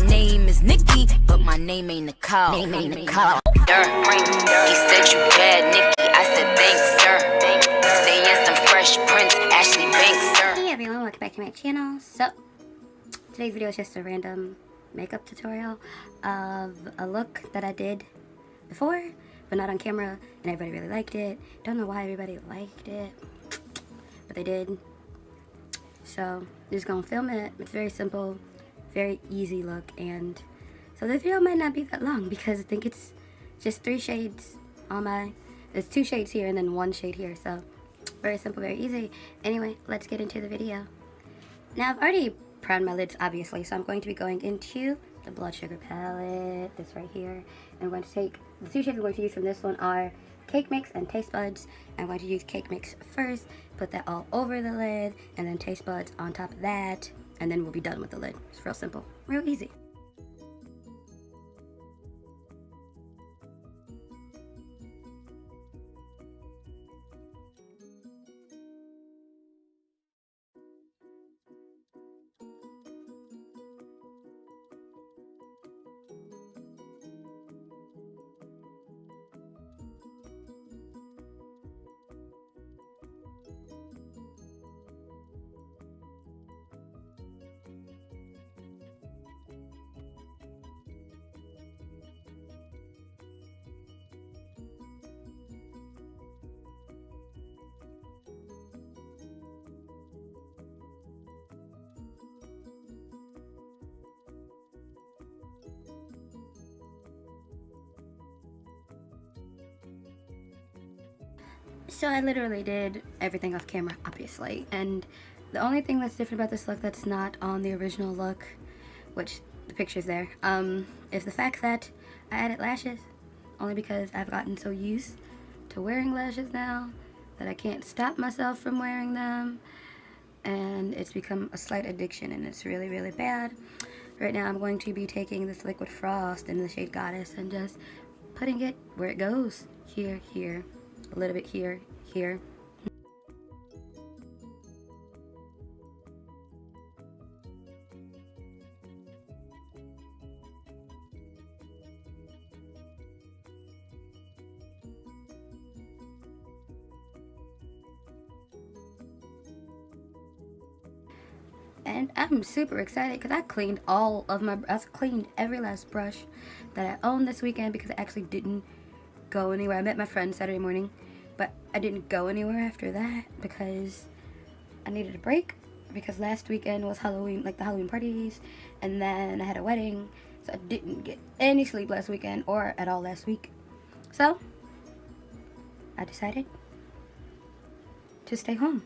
name is Nikki, but my name ain't Nicole. Dirt, he said you bad, Nikki. I said thanks, sir. Stay in some Fresh Prince, Ashley Banks, sir. Hey everyone, welcome back to my channel. So, today's video is just a random makeup tutorial of a look that I did before, but not on camera, and everybody really liked it. Don't know why everybody liked it, but they did. So, I'm just gonna film it. It's very simple, very easy look, and so this video might not be that long because I think it's just 3 shades on my, there's 2 shades here and then 1 shade here, so very simple, very easy. Anyway, let's get into the video. Now, I've already primed my lids, obviously, so I'm going to be going into the Blood Sugar palette, this right here. And I'm going to take, the 2 shades I'm going to use from this one are Cake Mix and Taste Buds. I'm going to use Cake Mix first, put that all over the lid, and then Taste Buds on top of that, and then we'll be done with the lid. It's real simple, real easy. So I literally did everything off camera, obviously, and the only thing that's different about this look that's not on the original look, which the picture's there, is the fact that I added lashes, only because I've gotten so used to wearing lashes now that I can't stop myself from wearing them, and it's become a slight addiction, and it's really, really bad. Right now I'm going to be taking this liquid frost in the shade Goddess and just putting it where it goes, here, here. A little bit here, here. And I'm super excited because I cleaned all of my, I cleaned every last brush that I owned this weekend because I actually didn't go anywhere. I met my friend Saturday morning, but I didn't go anywhere after that because I needed a break, because last weekend was Halloween, like the Halloween parties, and then I had a wedding, so I didn't get any sleep last weekend or at all last week. So I decided to stay home.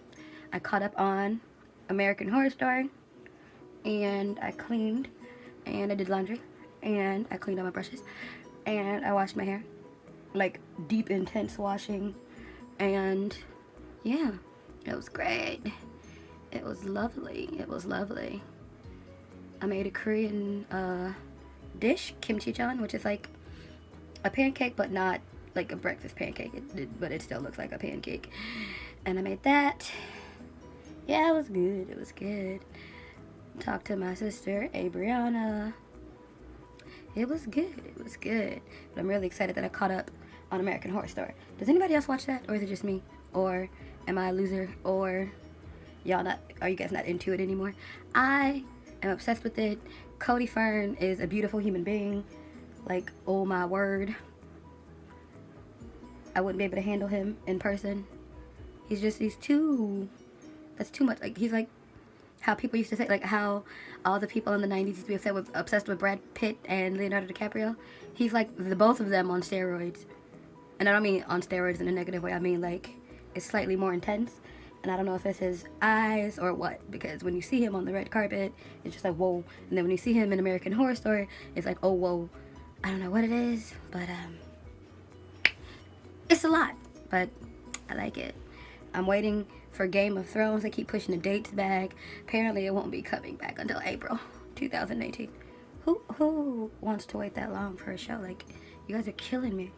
I caught up on American Horror Story, and I cleaned, and I did laundry, and I cleaned all my brushes, and I washed my hair, like deep intense washing, and yeah, it was great. It was lovely. It was lovely. I made a Korean dish, kimchi-jeon, which is like a pancake but not like a breakfast pancake, but it still looks like a pancake, and I made that. Yeah, it was good. It was good. Talked to my sister Abriana. It was good. It was good. But I'm really excited that I caught up on American Horror Story. Does anybody else watch that? Or is it just me? Or am I a loser? Or y'all not, are you guys not into it anymore? I am obsessed with it. Cody Fern is a beautiful human being. Like, oh my word. I wouldn't be able to handle him in person. He's too, that's too much. Like, he's like how people used to say, like how all the people in the 90s used to be obsessed with Brad Pitt and Leonardo DiCaprio. He's like the both of them on steroids. And I don't mean on steroids in a negative way. I mean like it's slightly more intense. And I don't know if it's his eyes or what. Because when you see him on the red carpet, it's just like, whoa. And then when you see him in American Horror Story, it's like, oh, whoa. I don't know what it is. But it's a lot. But I like it. I'm waiting for Game of Thrones. They keep pushing the dates back. Apparently it won't be coming back until April 2018. Who wants to wait that long for a show? Like, you guys are killing me.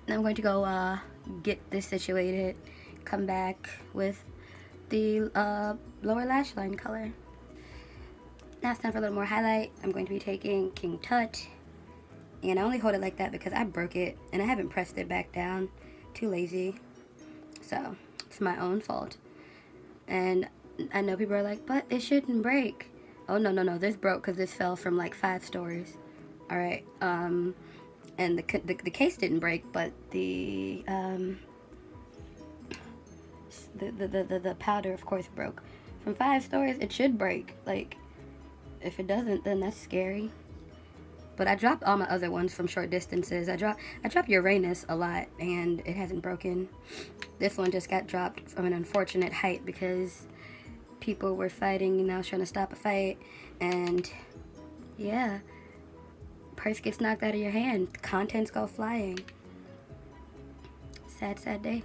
And I'm going to go get this situated, come back with the lower lash line color. Now it's time for a little more highlight. I'm going to be taking King Tut. And I only hold it like that because I broke it. And I haven't pressed it back down. Too lazy. So, it's my own fault. And I know people are like, but it shouldn't break. Oh, no, no, no. This broke because this fell from like 5 stories. Alright. And the case didn't break, but the powder, of course, broke. From 5 stories, it should break. Like, if it doesn't, then that's scary. But I dropped all my other ones from short distances. I dropped Uranus a lot, and it hasn't broken. This one just got dropped from an unfortunate height because people were fighting, you know, trying to stop a fight. And, yeah, purse gets knocked out of your hand. Contents go flying. Sad, sad day.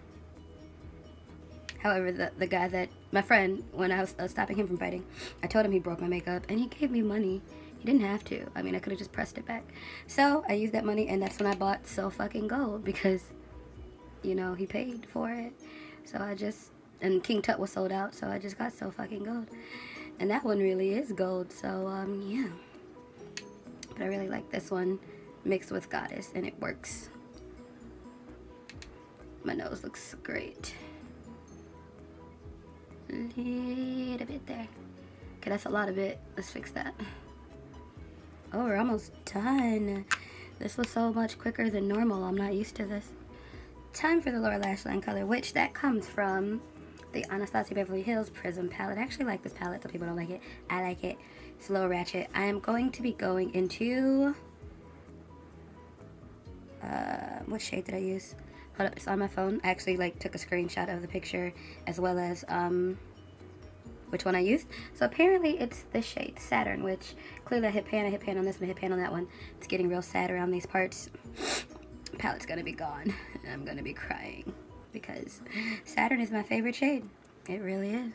However, the guy that, my friend, when I was stopping him from fighting, I told him he broke my makeup, and he gave me money. He didn't have to. I mean, I could have just pressed it back. So, I used that money, and that's when I bought So Fucking Gold, because, you know, he paid for it. So I just, and King Tut was sold out, so I just got So Fucking Gold. And that one really is gold, so, yeah. But I really like this one mixed with Goddess, and it works. My nose looks great. Little bit there. Okay, that's a lot of it. Let's fix that. Oh, we're almost done. This was so much quicker than normal. I'm not used to this. Time for the lower lash line color, which that comes from the Anastasia Beverly Hills Prism palette. I actually like this palette. Some people don't like it. I like it. It's a little ratchet. I am going to be going into what shade did I use? Hold up, it's on my phone. I actually like took a screenshot of the picture as well as which one I used. So apparently it's this shade, Saturn, which clearly I hit pan on this one, I hit pan on that one. It's getting real sad around these parts. Palette's gonna be gone and I'm gonna be crying because Saturn is my favorite shade. It really is.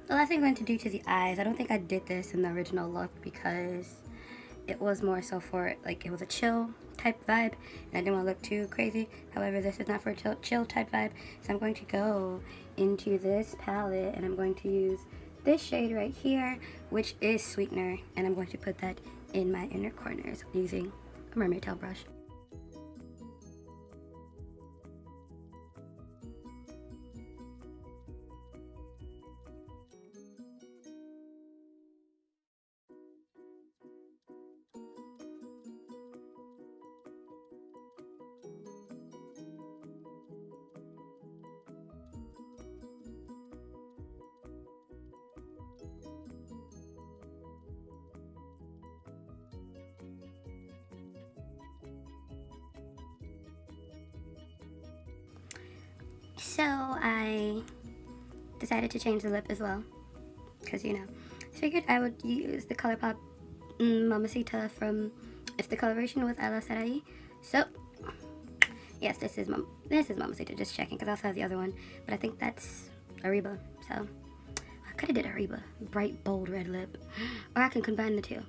The last thing I'm going to do to the eyes, I don't think I did this in the original look because it was more so for, like, it was a chill type vibe, and I didn't want to look too crazy. However, this is not for a chill type vibe, so I'm going to go into this palette, and I'm going to use this shade right here, which is Sweetener, and I'm going to put that in my inner corners using a mermaid tail brush. So I decided to change the lip as well, because, you know, I figured I would use the ColourPop Mamacita from It's the Coloration with I Love Sarai. So, yes, this is Mamacita, just checking, because I also have the other one, but I think that's Ariba, so I could have did Ariba, bright, bold red lip, or I can combine the two.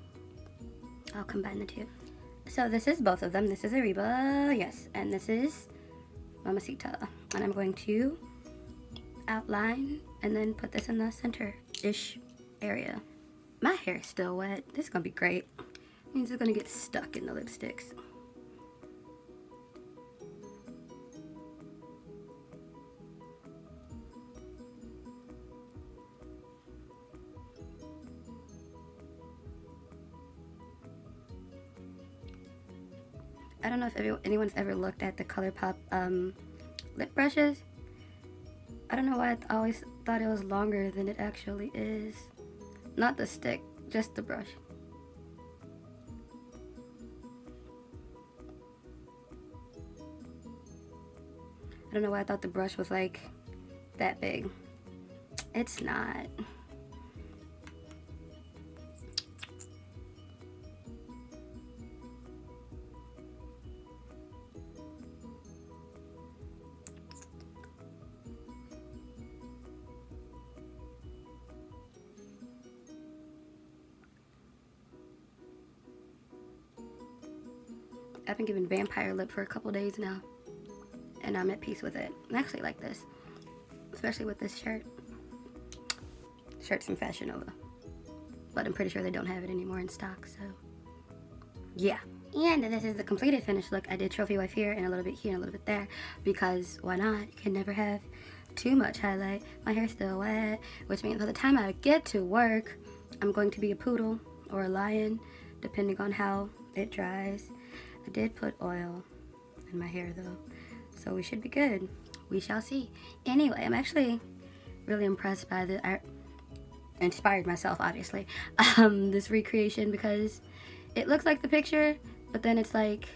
I'll combine the two. So this is both of them. This is Ariba, yes, and this is Mamacita, and I'm going to outline and then put this in the center-ish area. My hair is still wet. This is gonna be great. It means it's gonna get stuck in the lipsticks. I don't know if anyone's ever looked at the ColourPop lip brushes. I don't know why I always thought it was longer than it actually is. Not the stick, just the brush. I don't know why I thought the brush was like that big. It's not. I've been giving vampire lip for a couple days now, and I'm at peace with it. I actually like this, especially with this shirt. Shirt's from Fashion Nova, but I'm pretty sure they don't have it anymore in stock, so yeah. And this is the completed finished look. I did trophy wife here and a little bit here and a little bit there, because why not? You can never have too much highlight. My hair's still wet, which means by the time I get to work, I'm going to be a poodle or a lion, depending on how it dries. I did put oil in my hair though, so we should be good. We shall see. Anyway, I'm actually really impressed by the, I inspired myself obviously, this recreation, because it looks like the picture, but then it's like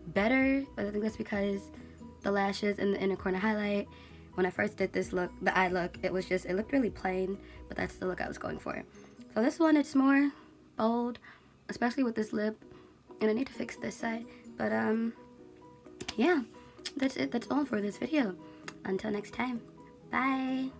better. But I think that's because the lashes and the inner corner highlight. When I first did this look, the eye look, it looked really plain, but that's the look I was going for. So this one, it's more bold, especially with this lip, and I need to fix this side. But yeah, that's it. That's all for this video. Until next time, bye.